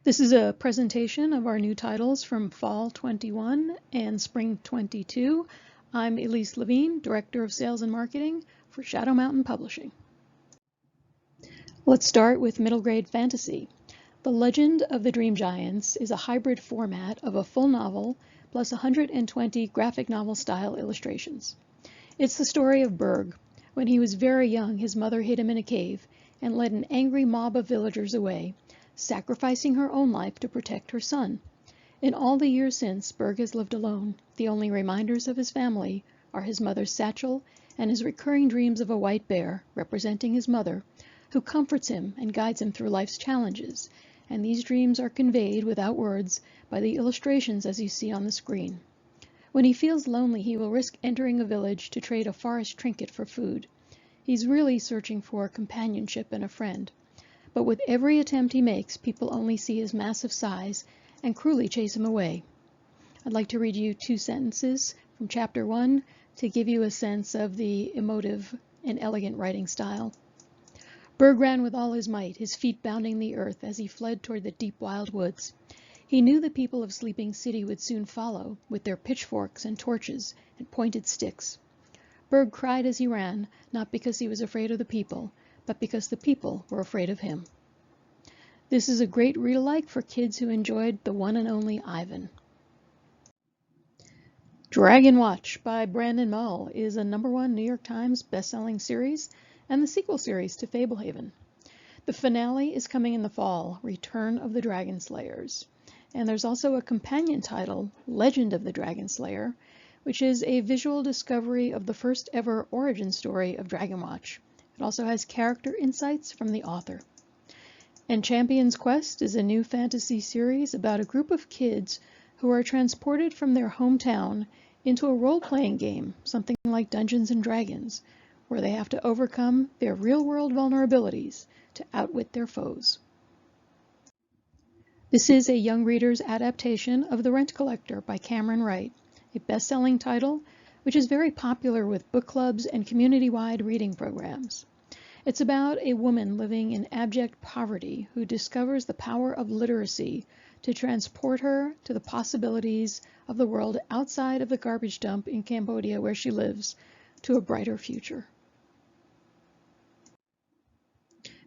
This is a presentation of our new titles from Fall 21 and Spring 22. I'm Ilise Levine, Director of Sales and Marketing for Shadow Mountain Publishing. Let's start with middle grade fantasy. The Legend of the Dream Giants is a hybrid format of a full novel plus 120 graphic novel style illustrations. It's the story of Berg. When he was very young, his mother hid him in a cave and led an angry mob of villagers away, sacrificing her own life to protect her son. In all the years since, Berg has lived alone. The only reminders of his family are his mother's satchel and his recurring dreams of a white bear, representing his mother, who comforts him and guides him through life's challenges. And these dreams are conveyed without words by the illustrations as you see on the screen. When he feels lonely, he will risk entering a village to trade a forest trinket for food. He's really searching for companionship and a friend. But with every attempt he makes, people only see his massive size and cruelly chase him away. I'd like to read you 2 sentences from Chapter 1 to give you a sense of the emotive and elegant writing style. Berg ran with all his might, his feet bounding the earth as he fled toward the deep wild woods. He knew the people of Sleeping City would soon follow, with their pitchforks and torches and pointed sticks. Berg cried as he ran, not because he was afraid of the people, but because the people were afraid of him. This is a great read-alike for kids who enjoyed the one and only Ivan. Dragon Watch by Brandon Mull is a #1 New York Times best-selling series and the sequel series to Fablehaven. The finale is coming in the fall, Return of the Dragon Slayers. And there's also a companion title, Legend of the Dragon Slayer, which is a visual discovery of the first ever origin story of Dragon Watch. It also has character insights from the author. And Champion's Quest is a new fantasy series about a group of kids who are transported from their hometown into a role-playing game, something like Dungeons and Dragons, where they have to overcome their real-world vulnerabilities to outwit their foes. This is a young reader's adaptation of The Rent Collector by Cameron Wright, a best-selling title which is very popular with book clubs and community-wide reading programs. It's about a woman living in abject poverty who discovers the power of literacy to transport her to the possibilities of the world outside of the garbage dump in Cambodia where she lives, to a brighter future.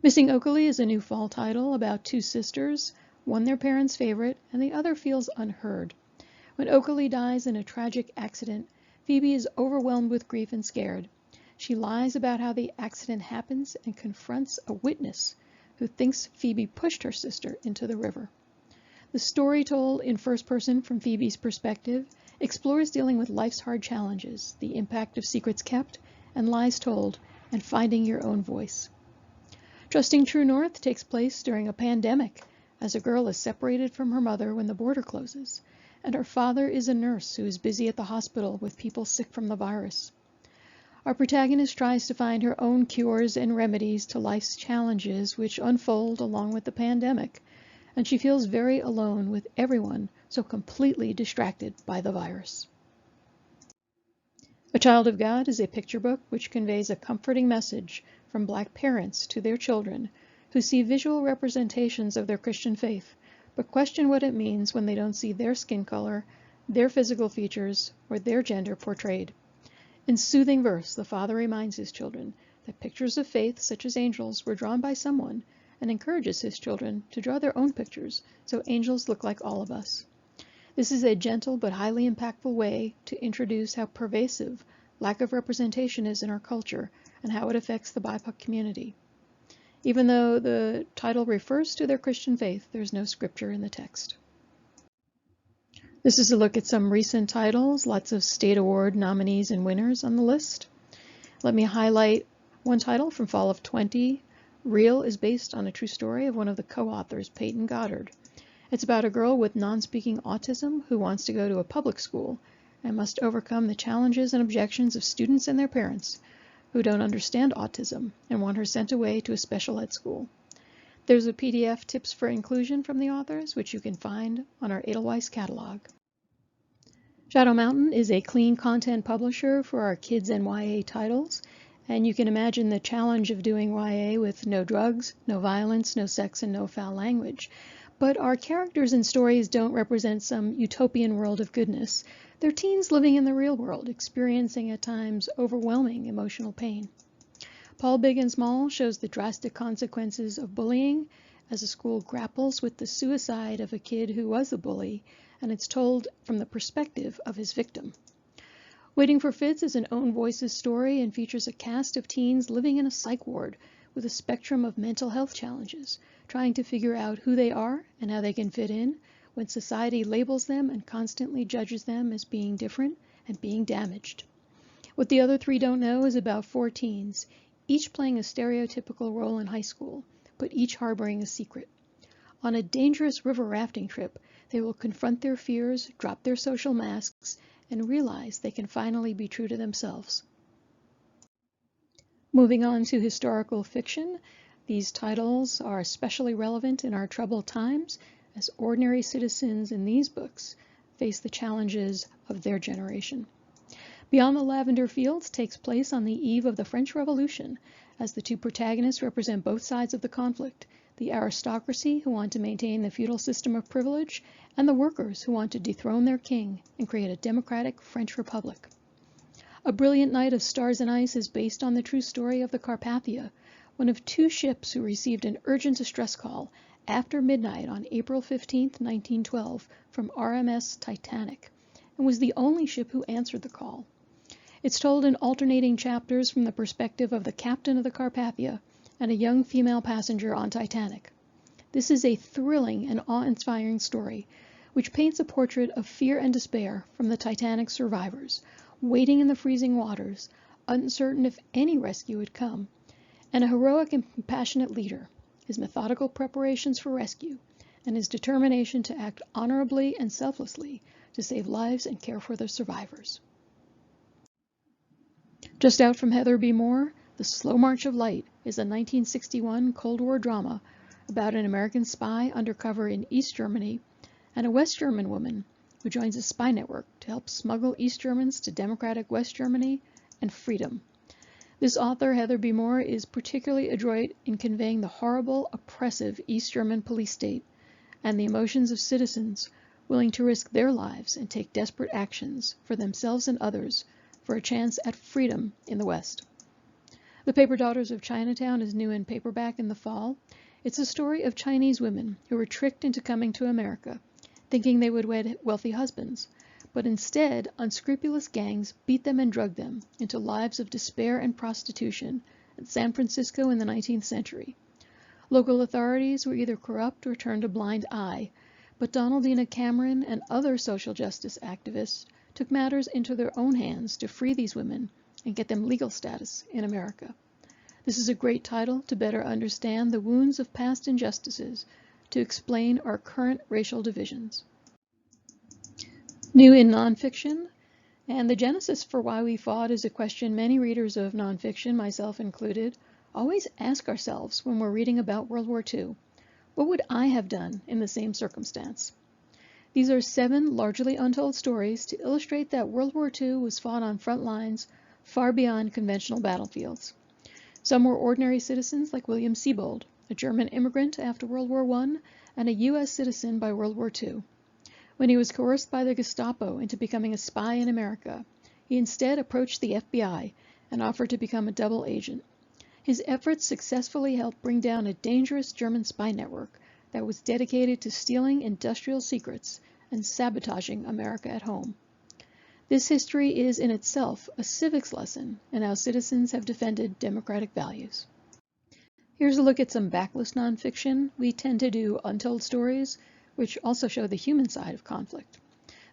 Missing Oakley is a new fall title about 2 sisters, one their parents' favorite, and the other feels unheard. When Oakley dies in a tragic accident, Phoebe is overwhelmed with grief and scared. She lies about how the accident happens and confronts a witness who thinks Phoebe pushed her sister into the river. The story, told in first person from Phoebe's perspective, explores dealing with life's hard challenges, the impact of secrets kept and lies told, and finding your own voice. Trusting True North takes place during a pandemic, as a girl is separated from her mother when the border closes, and her father is a nurse who is busy at the hospital with people sick from the virus. Our protagonist tries to find her own cures and remedies to life's challenges which unfold along with the pandemic, and she feels very alone with everyone so completely distracted by the virus. A Child of God is a picture book which conveys a comforting message from Black parents to their children who see visual representations of their Christian faith, but question what it means when they don't see their skin color, their physical features, or their gender portrayed. In soothing verse, the father reminds his children that pictures of faith, such as angels, were drawn by someone, and encourages his children to draw their own pictures so angels look like all of us. This is a gentle but highly impactful way to introduce how pervasive lack of representation is in our culture and how it affects the BIPOC community. Even though the title refers to their Christian faith, there's no scripture in the text. This is a look at some recent titles, lots of state award nominees and winners on the list. Let me highlight one title from fall of 20. Real is based on a true story of one of the co-authors, Peyton Goddard. It's about a girl with non-speaking autism who wants to go to a public school and must overcome the challenges and objections of students and their parents who don't understand autism and want her sent away to a special ed school. There's a PDF tips for inclusion from the authors, which you can find on our Edelweiss catalog. Shadow Mountain is a clean content publisher for our kids and YA titles, And you can imagine the challenge of doing YA with no drugs, no violence, no sex, and no foul language. But our characters and stories don't represent some utopian world of goodness. They're teens living in the real world, experiencing at times overwhelming emotional pain. Paul Big and Small shows the drastic consequences of bullying as a school grapples with the suicide of a kid who was a bully, and it's told from the perspective of his victim. Waiting for Fits is an Own Voices story and features a cast of teens living in a psych ward with a spectrum of mental health challenges, trying to figure out who they are and how they can fit in when society labels them and constantly judges them as being different and being damaged. What the other three don't know is about 4 teens, each playing a stereotypical role in high school, but each harboring a secret. On a dangerous river rafting trip, they will confront their fears, drop their social masks, and realize they can finally be true to themselves. Moving on to historical fiction, these titles are especially relevant in our troubled times as ordinary citizens in these books face the challenges of their generation. Beyond the Lavender Fields takes place on the eve of the French Revolution, as the 2 protagonists represent both sides of the conflict, the aristocracy who want to maintain the feudal system of privilege, and the workers who want to dethrone their king and create a democratic French Republic. A Brilliant Night of Stars and Ice is based on the true story of the Carpathia, one of 2 ships who received an urgent distress call after midnight on April 15, 1912, from RMS Titanic, and was the only ship who answered the call. It's told in alternating chapters from the perspective of the captain of the Carpathia and a young female passenger on Titanic. This is a thrilling and awe-inspiring story, which paints a portrait of fear and despair from the Titanic survivors, waiting in the freezing waters, uncertain if any rescue would come, and a heroic and compassionate leader, his methodical preparations for rescue, and his determination to act honorably and selflessly to save lives and care for the survivors. Just out from Heather B. Moore, The Slow March of Light is a 1961 Cold War drama about an American spy undercover in East Germany and a West German woman who joins a spy network to help smuggle East Germans to democratic West Germany and freedom. This author, Heather B. Moore, is particularly adroit in conveying the horrible, oppressive East German police state and the emotions of citizens willing to risk their lives and take desperate actions for themselves and others for a chance at freedom in the West. The Paper Daughters of Chinatown is new in paperback in the fall. It's a story of Chinese women who were tricked into coming to America, thinking they would wed wealthy husbands, but instead unscrupulous gangs beat them and drugged them into lives of despair and prostitution in San Francisco in the 19th century. Local authorities were either corrupt or turned a blind eye, but Donaldina Cameron and other social justice activists took matters into their own hands to free these women and get them legal status in America. This is a great title to better understand the wounds of past injustices, to explain our current racial divisions. New in nonfiction, and the genesis for why we fought is a question many readers of nonfiction, myself included, always ask ourselves when we're reading about World War II. What would I have done in the same circumstance? These are 7 largely untold stories to illustrate that World War II was fought on front lines far beyond conventional battlefields. Some were ordinary citizens like William Siebold, a German immigrant after World War I and a U.S. citizen by World War II. When he was coerced by the Gestapo into becoming a spy in America, he instead approached the FBI and offered to become a double agent. His efforts successfully helped bring down a dangerous German spy network that was dedicated to stealing industrial secrets and sabotaging America at home. This history is in itself a civics lesson in how citizens have defended democratic values. Here's a look at some backlist nonfiction. We tend to do untold stories, which also show the human side of conflict.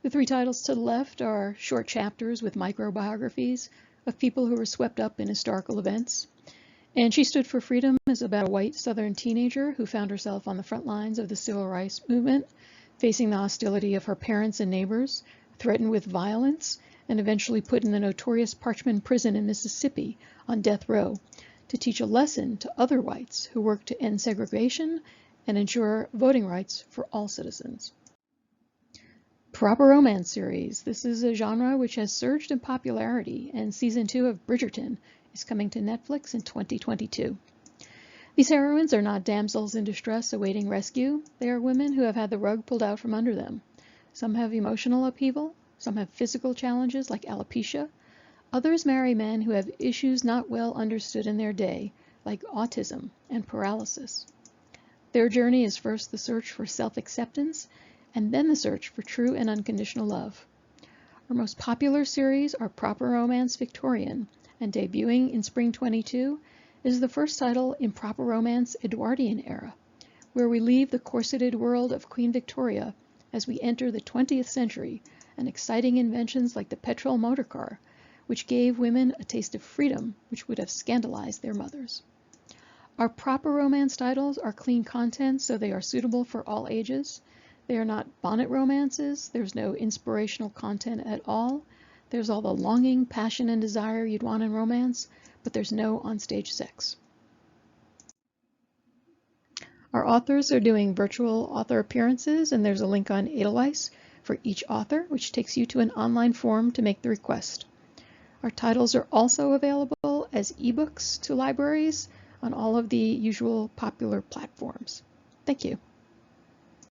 The 3 titles to the left are short chapters with microbiographies of people who were swept up in historical events. And She Stood for Freedom is about a white Southern teenager who found herself on the front lines of the civil rights movement, facing the hostility of her parents and neighbors, threatened with violence, and eventually put in the notorious Parchman prison in Mississippi on death row to teach a lesson to other whites who worked to end segregation and ensure voting rights for all citizens. Proper romance series. This is a genre which has surged in popularity, and season 2 of Bridgerton is coming to Netflix in 2022. These heroines are not damsels in distress awaiting rescue. They are women who have had the rug pulled out from under them. Some have emotional upheaval, some have physical challenges like alopecia. Others marry men who have issues not well understood in their day, like autism and paralysis. Their journey is first the search for self-acceptance, and then the search for true and unconditional love. Our most popular series are Proper Romance Victorian, and debuting in spring 22 is the first title in Proper Romance Edwardian era, where we leave the corseted world of Queen Victoria as we enter the 20th century and exciting inventions like the petrol motor car, which gave women a taste of freedom which would have scandalized their mothers. Our proper romance titles are clean content, so they are suitable for all ages. They are not bonnet romances. There's no inspirational content at all. There's all the longing, passion, and desire you'd want in romance, but there's no onstage sex. Our authors are doing virtual author appearances, and there's a link on Edelweiss for each author, which takes you to an online form to make the request. Our titles are also available as ebooks to libraries on all of the usual popular platforms. Thank you.